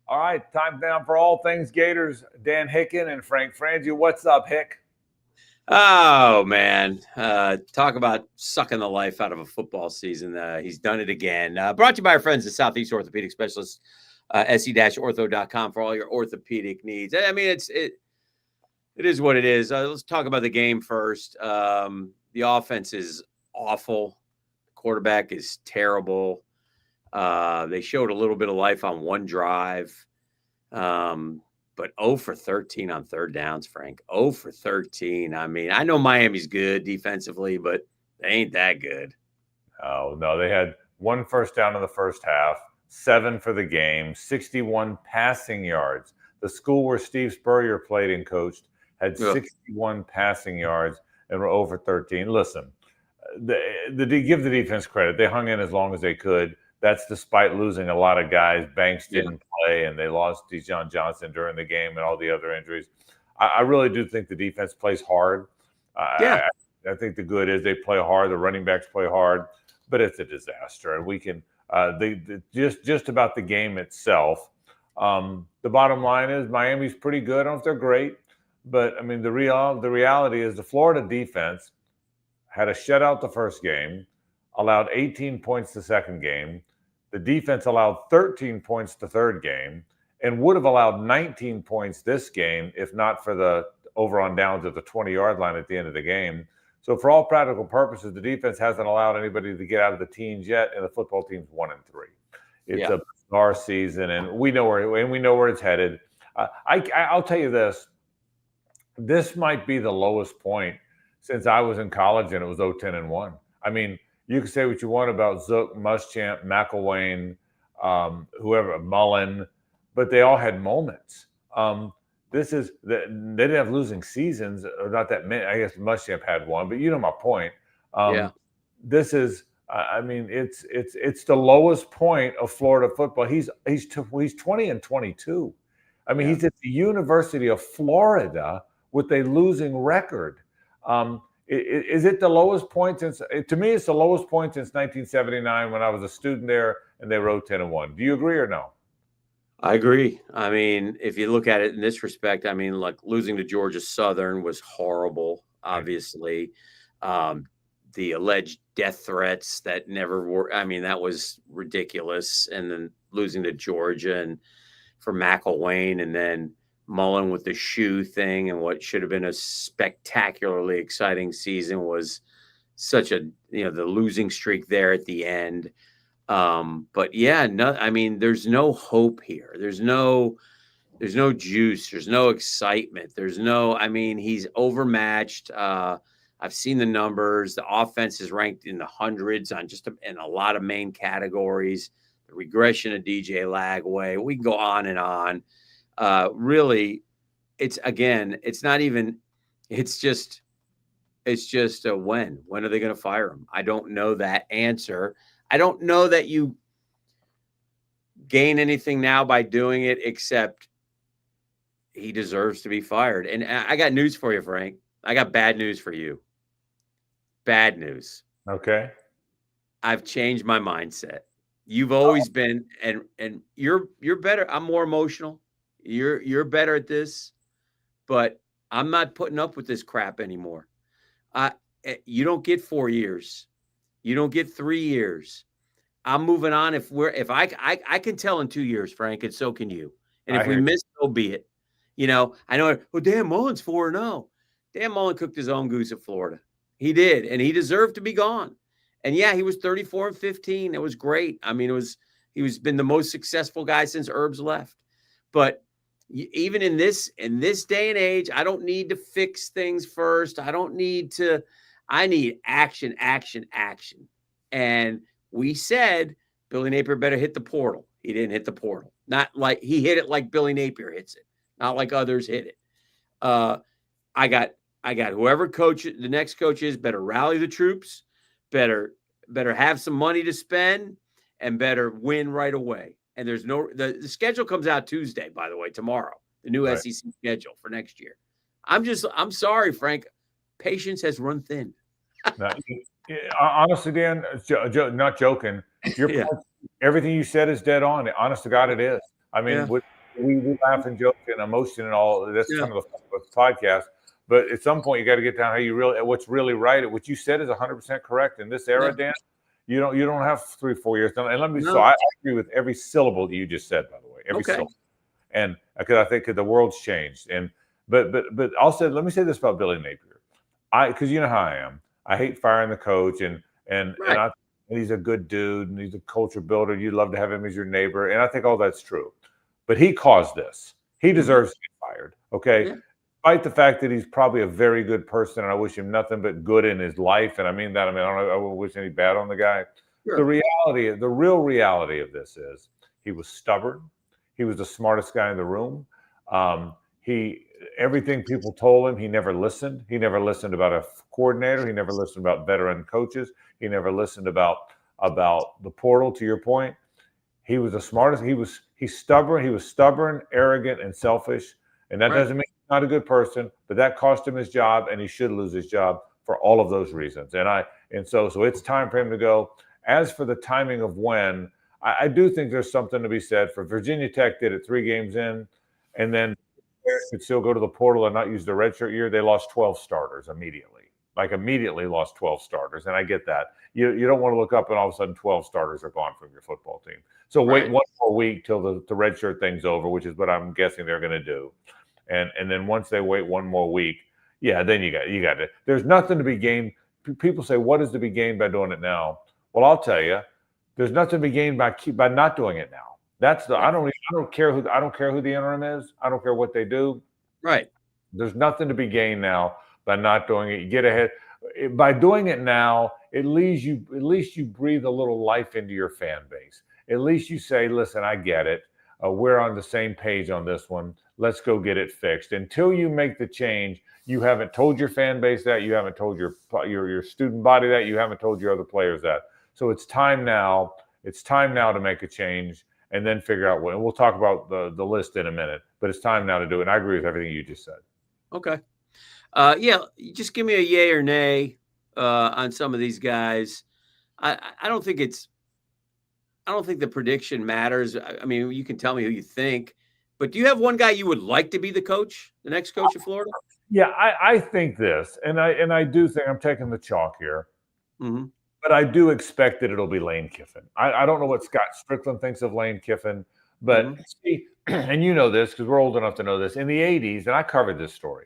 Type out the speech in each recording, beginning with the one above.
All right, time down for all things Gators. Dan Hicken and Frank Frangie. What's up, Hick? Oh man, talk about sucking the life out of a football season. He's done it again. Brought to you by our friends at Southeast Orthopedic Specialists, se-ortho.com for all your orthopedic needs. I mean, it is what it is. Let's talk about the game first. The offense is awful. The quarterback is terrible. They showed a little bit of life on one drive. But 0 for 13 on third downs, Frank. 0 for 13. I mean, I know Miami's good defensively, but they ain't that good. Oh, no. They had 1 first down in the first half, 7 for the game, 61 passing yards. The school where Steve Spurrier played and coached had 61 passing yards and were 0 for 13. Listen, give the defense credit. They hung in as long as they could. That's despite losing a lot of guys. Banks didn't play, and they lost Dijon Johnson during the game and all the other injuries. I really do think the defense plays hard. I think the good is they play hard. The running backs play hard, but it's a disaster. And we can just about the game itself. The bottom line is Miami's pretty good. I don't know if they're great, but I mean the reality is the Florida defense had a shutout the first game, allowed 18 points the second game. The defense allowed 13 points the third game and would have allowed 19 points this game if not for the over on downs at the 20-yard line at the end of the game. So for all practical purposes, the defense hasn't allowed anybody to get out of the teens yet, and the football team's 1-3. It's a bizarre season, and we know where it's headed. I'll tell you this. This might be the lowest point since I was in college, and it was 0-10-1. I mean, you can say what you want about Zook, Muschamp, McElwain, whoever, Mullen, but they all had moments. They didn't have losing seasons, or not that many. I guess Muschamp had one, but you know my point. This is, I mean, it's the lowest point of Florida football. He's 20-22. I mean, he's at the University of Florida with a losing record. Is it the lowest point since? To me, it's the lowest point since 1979 when I was a student there and they wrote 10-1. Do you agree or no? I agree. I mean, if you look at it in this respect, I mean, like losing to Georgia Southern was horrible. Obviously, the alleged death threats that never were. I mean, that was ridiculous. And then losing to Georgia and for McElwain, and then Mullen with the shoe thing, and what should have been a spectacularly exciting season was such a, the losing streak there at the end. But I mean, there's no hope here. There's no juice. There's no excitement. I mean, he's overmatched. I've seen the numbers. The offense is ranked in the hundreds in a lot of main categories. The regression of DJ Lagway. We can go on and on. Really, it's just a when are they going to fire him? I don't know that answer. I don't know that you gain anything now by doing it, except he deserves to be fired. And I got news for you, Frank. I got bad news for you. Bad news. Okay. I've changed my mindset. You've always been, and you're better. I'm more emotional. You're better at this, but I'm not putting up with this crap anymore. You don't get 4 years. You don't get 3 years. I'm moving on. If I can tell in 2 years, Frank, and so can you. And if we miss, so be it. I know. Well, Dan Mullen's 4-0. Dan Mullen cooked his own goose at Florida. He did, and he deserved to be gone. And he was 34-15. It was great. I mean, he's been the most successful guy since Herbs left. But even in this day and age, I don't need to fix things first. I need action. And we said Billy Napier better hit the portal. He didn't hit the portal. Not like he hit it like Billy Napier hits it. Not like others hit it. I got whoever the next coach is, better rally the troops, better have some money to spend, and better win right away. And there's the schedule comes out Tuesday, by the way, tomorrow, the new SEC schedule for next year. I'm sorry, Frank. Patience has run thin. Honestly, Dan, not joking. Everything you said is dead on. Honest to God, it is. I mean, we laugh and joke and emotion and all. That's Yeah. some of the fun of the podcast. But at some point, you got to get down how you really what's really right. What you said is 100% correct in this era, Yeah. Dan. You don't have 3-4 years. And let me. No. So I agree with every syllable that you just said. By the way, every Okay. syllable. And because I think the world's changed. And but also let me say this about Billy Napier. Because you know how I am. I hate firing the coach and Right. and he's a good dude and he's a culture builder. You'd love to have him as your neighbor. And I think all that's true. But he caused this. He deserves to get fired. Okay. Yeah. Despite the fact that he's probably a very good person and I wish him nothing but good in his life. And I mean that. I mean, I don't wish any bad on the guy. Sure. The real reality of this is he was stubborn. He was the smartest guy in the room. He everything people told him, he never listened. He never listened about a coordinator. He never listened about veteran coaches. He never listened about the portal. To your point, he was the smartest. He's stubborn. He was stubborn, arrogant, and selfish. And that doesn't mean he's not a good person, but that cost him his job, and he should lose his job for all of those reasons. And so it's time for him to go. As for the timing of when, I do think there's something to be said for Virginia Tech did it 3 games in, and then could still go to the portal and not use the redshirt year. They lost 12 starters immediately. Like immediately lost 12 starters. And I get that. You don't want to look up and all of a sudden 12 starters are gone from your football team. So wait one more week till the redshirt thing's over, which is what I'm guessing they're going to do. And then once they wait one more week, yeah, then you got it. There's nothing to be gained. People say, what is to be gained by doing it now? Well, I'll tell you, there's nothing to be gained by not doing it now. That's the I don't care who the interim is. I don't care what they do. Right. There's nothing to be gained now by not doing it. You get ahead by doing it now. At least you breathe a little life into your fan base. At least you say, listen, I get it. We're on the same page on this one. Let's go get it fixed. Until you make the change, you haven't told your fan base that. You haven't told your student body that. You haven't told your other players that. So it's time now. It's time now to make a change and then figure out what. And we'll talk about the list in a minute. But it's time now to do it. And I agree with everything you just said. Okay. Yeah, just give me a yay or nay on some of these guys. I don't think the prediction matters. I mean, you can tell me who you think, but do you have one guy you would like to be the next coach of Florida? Yeah, I think this, and I do think I'm taking the chalk here, but I do expect that it'll be Lane Kiffin. I don't know what Scott Strickland thinks of Lane Kiffin, but see, and you know this because we're old enough to know this. In the '80s, and I covered this story,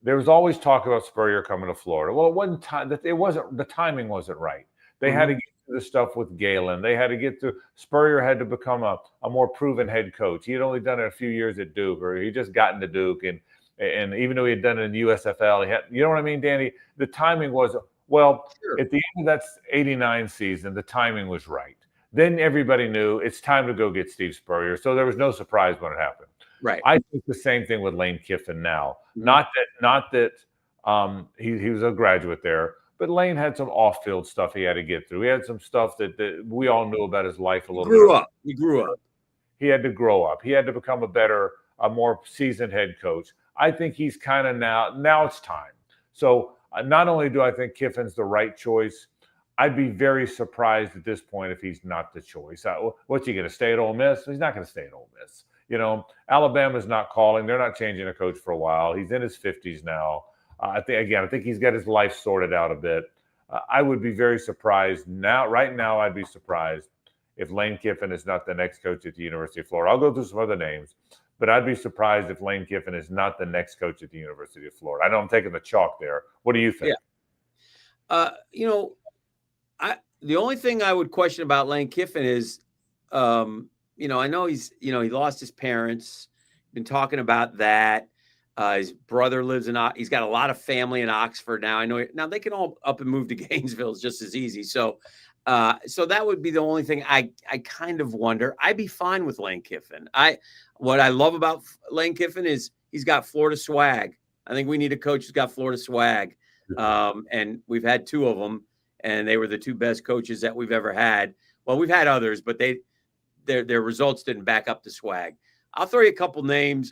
there was always talk about Spurrier coming to Florida. Well, it wasn't time that the timing wasn't right. They had to get through the stuff with Galen. They had to get through. Spurrier had to become a more proven head coach. He had only done it a few years at Duke, or he just gotten to Duke, and even though he had done it in the USFL, he had, you know what I mean, Danny? The timing was at the end of that '89 season, the timing was right. Then everybody knew it's time to go get Steve Spurrier, so there was no surprise when it happened. Right. I think the same thing with Lane Kiffin now. Not that he was a graduate there, but Lane had some off-field stuff he had to get through. He had some stuff that we all knew about his life a little bit. He grew up. He had to grow up. He had to become a more seasoned head coach. I think he's kind of now it's time. So not only do I think Kiffin's the right choice, I'd be very surprised at this point if he's not the choice. What's he going to stay at Ole Miss? He's not going to stay at Ole Miss. You know, Alabama's not calling. They're not changing a coach for a while. He's in his 50s now. I think he's got his life sorted out a bit. I would be very surprised right now, I'd be surprised if Lane Kiffin is not the next coach at the University of Florida. I'll go through some other names, but I'd be surprised if Lane Kiffin is not the next coach at the University of Florida. I know I'm taking the chalk there. What do you think? Yeah. The only thing I would question about Lane Kiffin is, I know he lost his parents. Been talking about that. His brother lives he's got a lot of family in Oxford now. I know now they can all up and move to Gainesville. It's just as easy. So that would be the only thing I kind of wonder. I'd be fine with Lane Kiffin. What I love about Lane Kiffin is he's got Florida swag. I think we need a coach who's got Florida swag. And we've had 2 of them, and they were the 2 best coaches that we've ever had. Well, we've had others, but their results didn't back up the swag. I'll throw you a couple names.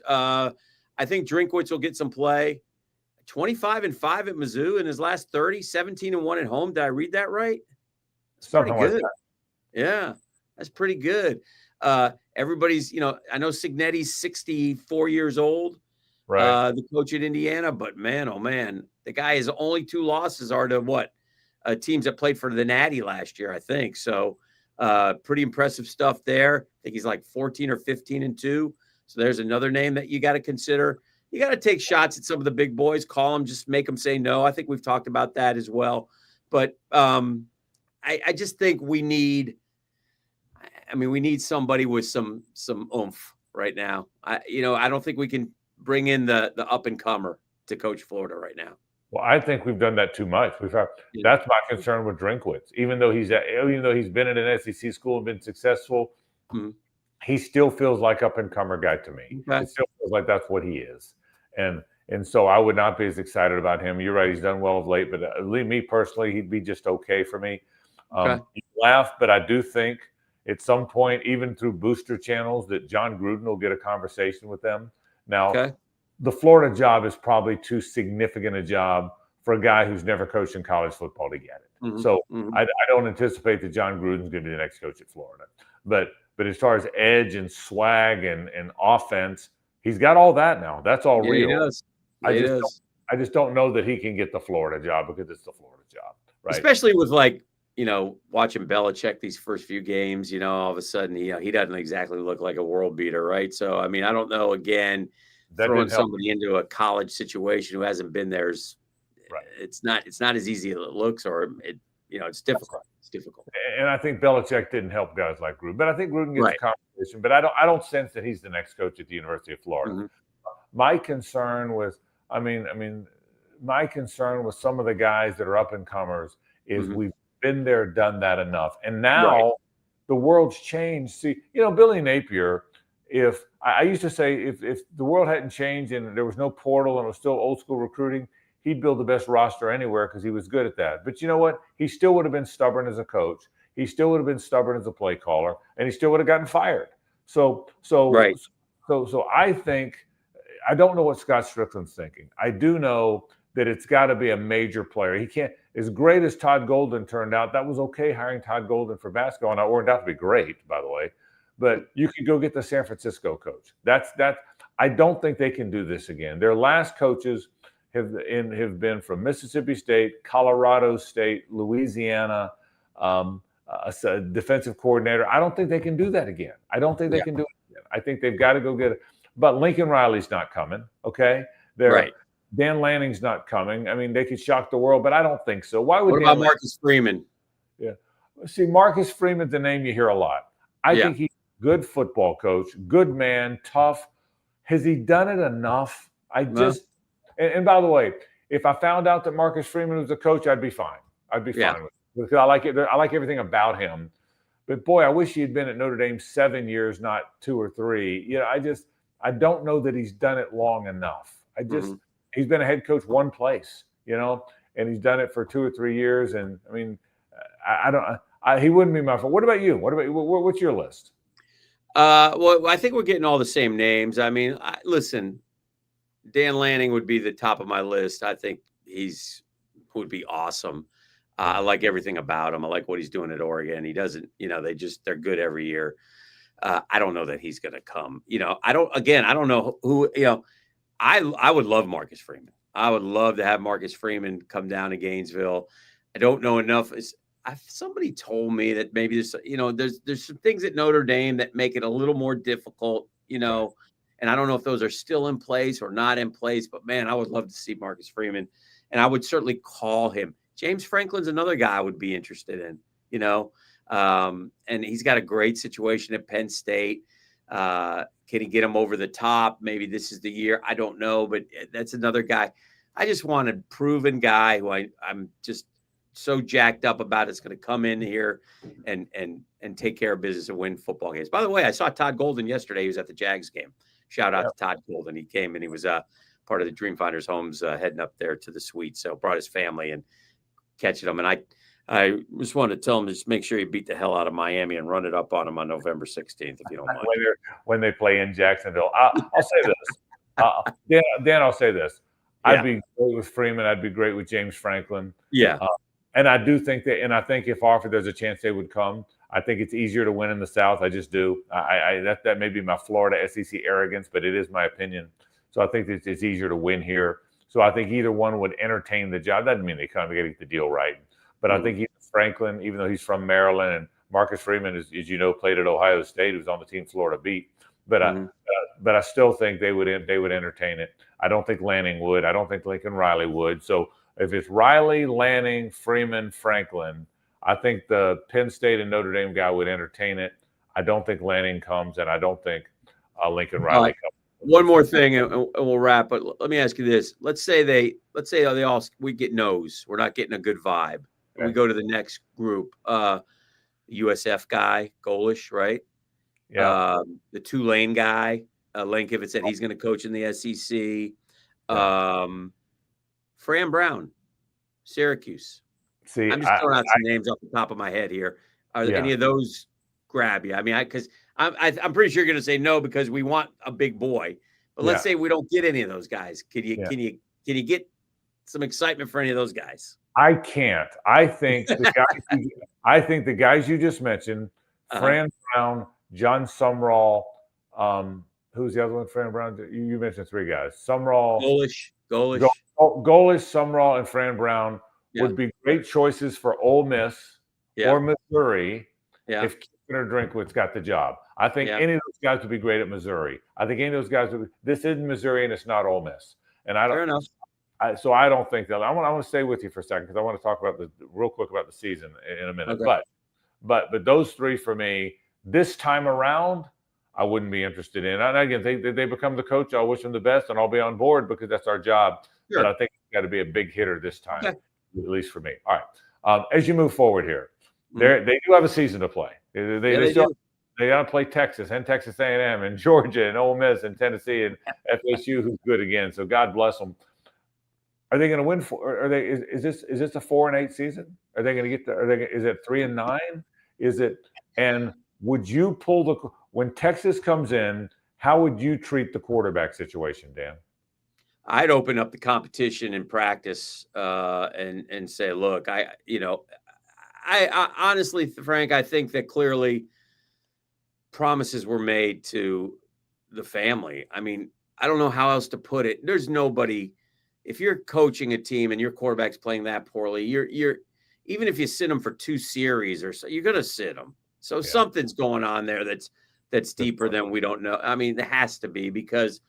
I think Drinkwitz will get some play. 25-5 at Mizzou in his last 30, 17-1 at home. Did I read that right? That's pretty good. Yeah, that's pretty good. everybody's, I know Signetti's 64 years old, Right. the coach at Indiana, but man, oh man, the guy, his only 2 losses are to what? Teams that played for the Natty last year, I think. So pretty impressive stuff there. I think he's like 14 or 15-2. So there's another name that you got to consider. You got to take shots at some of the big boys, call them, just make them say no. I think we've talked about that as well. But I just think we need somebody with some oomph right now. I don't think we can bring in the up and comer to coach Florida right now. Well, I think we've done that too much. That's my concern with Drinkwitz. Even though he's been at an SEC school and been successful, he still feels like up and comer guy to me. Okay. It still feels like that's what he is, and so I would not be as excited about him. You're right; he's done well of late, but me personally, he'd be just okay for me. You laugh, but I do think at some point, even through booster channels, that John Gruden will get a conversation with them. Now, the Florida job is probably too significant a job for a guy who's never coached in college football to get it. So I don't anticipate that John Gruden's going to be the next coach at Florida. But as far as edge and swag and offense, he's got all that now. That's all real. He does. I just don't know that he can get the Florida job because it's the Florida job, right? Especially with watching Belichick these first few games, all of a sudden he doesn't exactly look like a world beater, right? So I don't know. Again, throwing somebody into a college situation who hasn't been there is it's not as easy as it looks, or it's difficult. It's difficult. And I think Belichick didn't help guys like Gruden, but I think Gruden gets a conversation. But I don't sense that he's the next coach at the University of Florida. My concern with some of the guys that are up and comers is we've been there, done that enough, and now the world's changed. See, Billy Napier. If I used to say if the world hadn't changed and there was no portal and it was still old school recruiting, he'd build the best roster anywhere because he was good at that. But you know what? He still would have been stubborn as a coach. He still would have been stubborn as a play caller, and he still would have gotten fired. So I think I don't know what Scott Strickland's thinking. I do know that it's got to be a major player. He can't. As great as Todd Golden turned out, that was okay hiring Todd Golden for basketball, and it turned out to be great, by the way. But you could go get the San Francisco coach. That's. I don't think they can do this again. Their last coaches have been from Mississippi State, Colorado State, Louisiana, a defensive coordinator. I don't think they can do that again. I don't think they can do it again. I think they've got to go get it. But Lincoln Riley's not coming. Okay, Dan Lanning's not coming. I mean, they could shock the world, but I don't think so. Why would? What about Marcus Freeman? Yeah, see, Marcus Freeman's a name you hear a lot. I think he's a good football coach, good man, tough. Has he done it enough? And by the way, if I found out that Marcus Freeman was a coach, I'd be fine. I'd be fine with it because I like it. I like everything about him. But boy, I wish he had been at Notre Dame 7 years, not 2 or 3. I don't know that he's done it long enough. He's been a head coach one place, and he's done it for 2 or 3 years. And I mean, he wouldn't be my fault. What about you? What's your list? Well, I think we're getting all the same names. I mean, listen, Dan Lanning would be the top of my list. I think would be awesome. I like everything about him. I like what he's doing at Oregon. He doesn't, they're good every year. I don't know that he's going to come. I don't know who. I would love Marcus Freeman. I would love to have Marcus Freeman come down to Gainesville. I don't know enough. Somebody told me that maybe there's some things at Notre Dame that make it a little more difficult, and I don't know if those are still in place or not in place, but man, I would love to see Marcus Freeman, and I would certainly call him. James Franklin's another guy I would be interested in, and he's got a great situation at Penn State. Can he get him over the top? Maybe this is the year. I don't know, but that's another guy. I just want a proven guy who I'm just so jacked up about. It's going to come in here and take care of business and win football games. By the way, I saw Todd Golden yesterday. He was at the Jags game. Shout out to Todd Golden. He came and he was part of the Dreamfinders homes heading up there to the suite. So brought his family and catching them. And I just wanted to tell him, just make sure you beat the hell out of Miami and run it up on them on November 16th, if you don't mind. When they play in Jacksonville. I'll say this. Dan, I'll say this. I'd be great with Freeman. I'd be great with James Franklin. Yeah. And I do think that, and I think if offered, there's a chance they would come. I think it's easier to win in the South. I just do. That may be my Florida SEC arrogance, but it is my opinion. So I think it's easier to win here. So I think either one would entertain the job. That doesn't mean they kind of get the deal right. But I think Franklin, even though he's from Maryland, and Marcus Freeman, as you know, played at Ohio State, he was on the team Florida beat. But I still think they would entertain it. I don't think Lanning would. I don't think Lincoln Riley would. So if it's Riley, Lanning, Freeman, Franklin, I think the Penn State and Notre Dame guy would entertain it. I don't think Lanning comes, and I don't think Lincoln Riley comes. One more thing, and we'll wrap. But let me ask you this: let's say we get no's. We're not getting a good vibe. Okay. We go to the next group. USF guy, Golish, right? Yeah. The Tulane guy, Lane Kiffin said he's going to coach in the SEC. Fran Brown, Syracuse. See, I'm just throwing out some names off the top of my head here. Are any of those grab you? I mean, because I'm pretty sure you're going to say no because we want a big boy. But let's say we don't get any of those guys. Can you get some excitement for any of those guys? I can't. I think the guys you just mentioned, Fran Brown, John Sumrall, who's the other one? Fran Brown. You mentioned three guys. Sumrall, Golish, Sumrall, and Fran Brown would be great choices for Ole Miss or Missouri if Kiffin or Drinkwitz got the job. I think any of those guys would be great at Missouri. I think any of those guys would. This isn't Missouri and it's not Ole Miss. And I don't. Fair enough. So I don't think that. I want to stay with you for a second because I want to talk about real quick about the season in a minute. Okay. But those three for me this time around, I wouldn't be interested in. And again, they become the coach. I'll wish them the best, and I'll be on board because that's our job. Sure. But I think it's got to be a big hitter this time, at least for me. All right. As you move forward here, they do have a season to play. They got to play Texas and Texas A&M and Georgia and Ole Miss and Tennessee and FSU, who's good again. So God bless them. Are they going to win? Is this a 4-8 season? Are they going to get there? Is it 3-9? Is it? And would you pull when Texas comes in? How would you treat the quarterback situation, Dan? I'd open up the competition in practice and say, look, I honestly, Frank, I think that clearly promises were made to the family. I mean, I don't know how else to put it. There's nobody. If you're coaching a team and your quarterback's playing that poorly, you're even if you sit them for 2 series or so, you're going to sit them. So something's going on there that's deeper than we don't know. I mean, it has to be because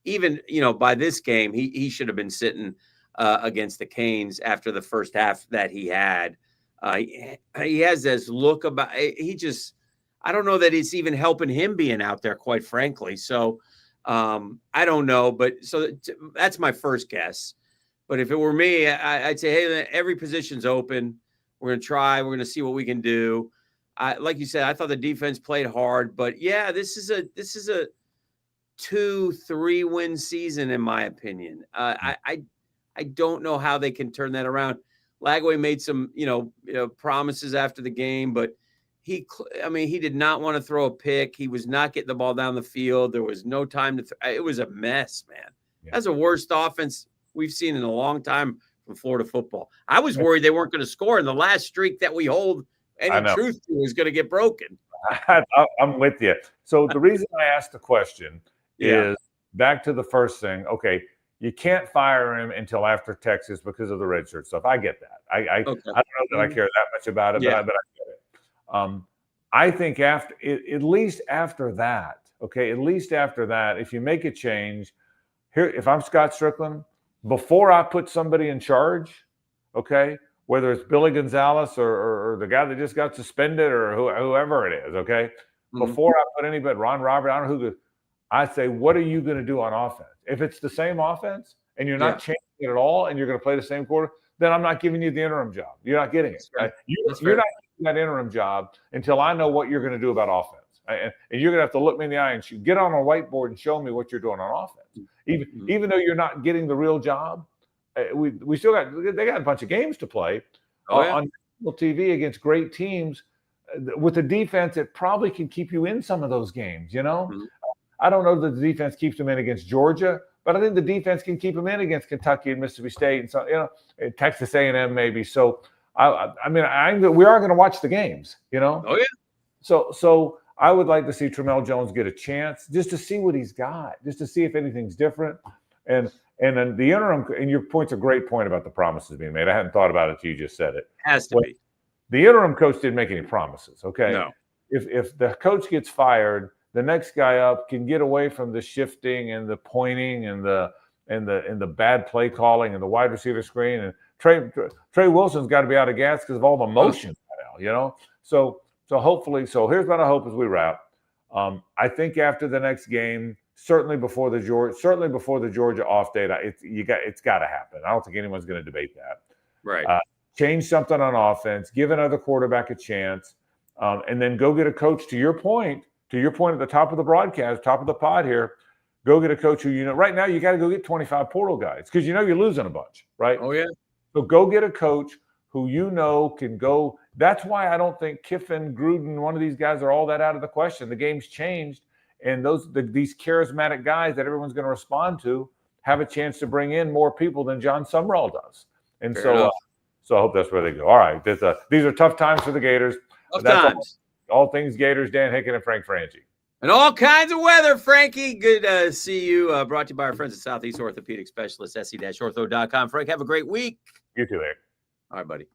even, by this game, he should have been sitting against the Canes after the first half that he had. He has this look about I don't know that it's even helping him being out there, quite frankly. So I don't know, but that's my first guess. But if it were me, I'd say, hey, every position's open. We're going to try. We're going to see what we can do. Like you said, I thought the defense played hard, but this is a 2-3 win season, in my opinion. I don't know how they can turn that around. Lagway made some, promises after the game, but he did not want to throw a pick. He was not getting the ball down the field. There was no time to it was a mess, man. Yeah. That's the worst offense we've seen in a long time from Florida football. I was worried they weren't going to score, and the last streak that we hold any truth to is going to get broken. I'm with you. So the reason I asked the question is back to the first thing. Okay, you can't fire him until after Texas because of the redshirt stuff. I get that. I don't know that I care that much about it, but I get it. I think at least after that, if you make a change here, if I'm Scott Strickland, before I put somebody in charge, whether it's Billy Gonzalez or the guy that just got suspended or whoever it is, before I put anybody, Ron Robert, I don't know who I say, what are you going to do on offense? If it's the same offense and you're not changing it at all and you're going to play the same quarter, then I'm not giving you the interim job. You're not getting it. Right? You're not getting that interim job until I know what you're going to do about offense. And you're going to have to look me in the eye and get on a whiteboard and show me what you're doing on offense. Even though you're not getting the real job, we still they got a bunch of games to play on national TV against great teams. With the defense, it probably can keep you in some of those games, I don't know that the defense keeps them in against Georgia, but I think the defense can keep them in against Kentucky and Mississippi State and so Texas A&M maybe. So we are going to watch the games, Oh yeah, So I would like to see Tramel Jones get a chance just to see what he's got, just to see if anything's different. And then the interim, and your point's a great point about the promises being made. I hadn't thought about it till you just said it. Has to be. The interim coach didn't make any promises. Okay. No. If the coach gets fired, the next guy up can get away from the shifting and the pointing and the bad play calling and the wide receiver screen. And Trey Wilson's got to be out of gas because of all the motion now, So hopefully, here's what I hope as we wrap. I think after the next game, certainly before the Georgia off date, it's got to happen. I don't think anyone's going to debate that. Right. Change something on offense, give another quarterback a chance, and then go get a coach. To your point at the top of the broadcast, top of the pod here, go get a coach who right now you got to go get 25 portal guys because you're losing a bunch, right? Oh yeah. So go get a coach who can go. That's why I don't think Kiffin, Gruden, one of these guys are all that out of the question. The game's changed, and these charismatic guys that everyone's going to respond to have a chance to bring in more people than John Sumrall does. And so I hope that's where they go. All right, these are tough times for the Gators. Tough times. All things Gators. Dan Hicken and Frank Franchi. And all kinds of weather, Frankie. Good to see you. Brought to you by our friends at Southeast Orthopedic Specialists, se-ortho.com. Frank, have a great week. You too, Eric. All right, buddy.